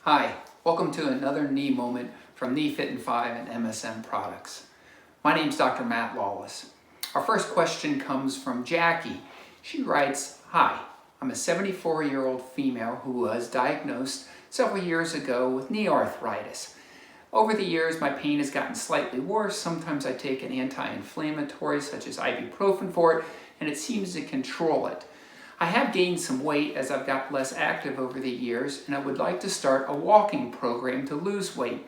Hi, welcome to another knee moment from Knee Fit in 5 and MSM Products. My name's Dr. Matt Lawless. Our first question comes from Jackie. She writes, "Hi, I'm a 74-year-old female who was diagnosed several years ago with knee arthritis. Over the years, my pain has gotten slightly worse. Sometimes I take an anti-inflammatory such as ibuprofen for it, and it seems to control it. I have gained some weight as I've got less active over the years, and I would like to start a walking program to lose weight.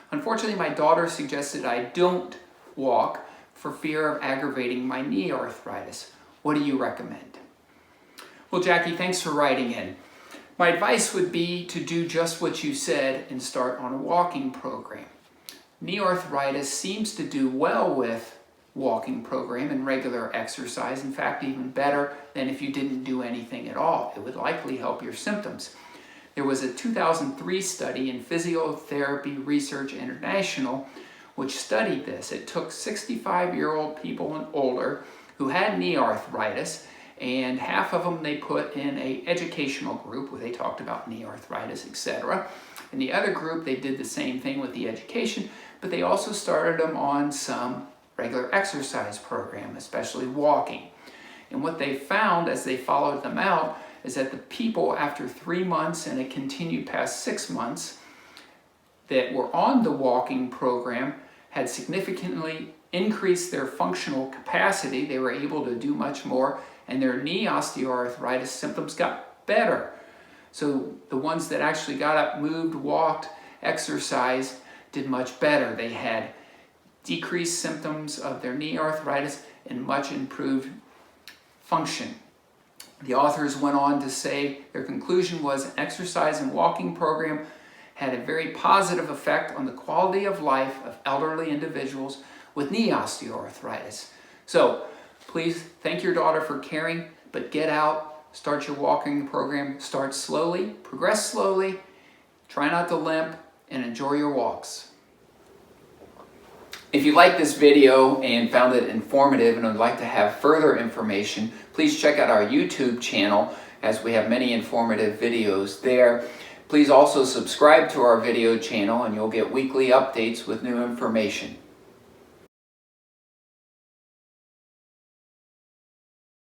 Unfortunately, my daughter suggested I don't walk for fear of aggravating my knee arthritis. What do you recommend?" Well, Jackie, thanks for writing in. My advice would be to do just what you said and start on a walking program. Knee arthritis seems to do well with walking program and regular exercise. In fact, even better than if you didn't do anything at all. It would likely help your symptoms. There was a 2003 study in Physiotherapy Research International which studied this. It took 65-year-old people and older who had knee arthritis, and half of them they put in an educational group where they talked about knee arthritis, etc. In the other group, they did the same thing with the education, but they also started them on some regular exercise program, especially walking. And what they found as they followed them out is that the people after 3 months, and it continued past 6 months, that were on the walking program had significantly increased their functional capacity. They were able to do much more, and their knee osteoarthritis symptoms got better. So the ones that actually got up, moved, walked, exercised, did much better. They had decreased symptoms of their knee arthritis and much improved function. The authors went on to say their conclusion was an exercise and walking program had a very positive effect on the quality of life of elderly individuals with knee osteoarthritis. So please thank your daughter for caring, but get out, start your walking program, start slowly, progress slowly, try not to limp, and enjoy your walks. If you liked this video and found it informative and would like to have further information, please check out our YouTube channel as we have many informative videos there. Please also subscribe to our video channel and you'll get weekly updates with new information.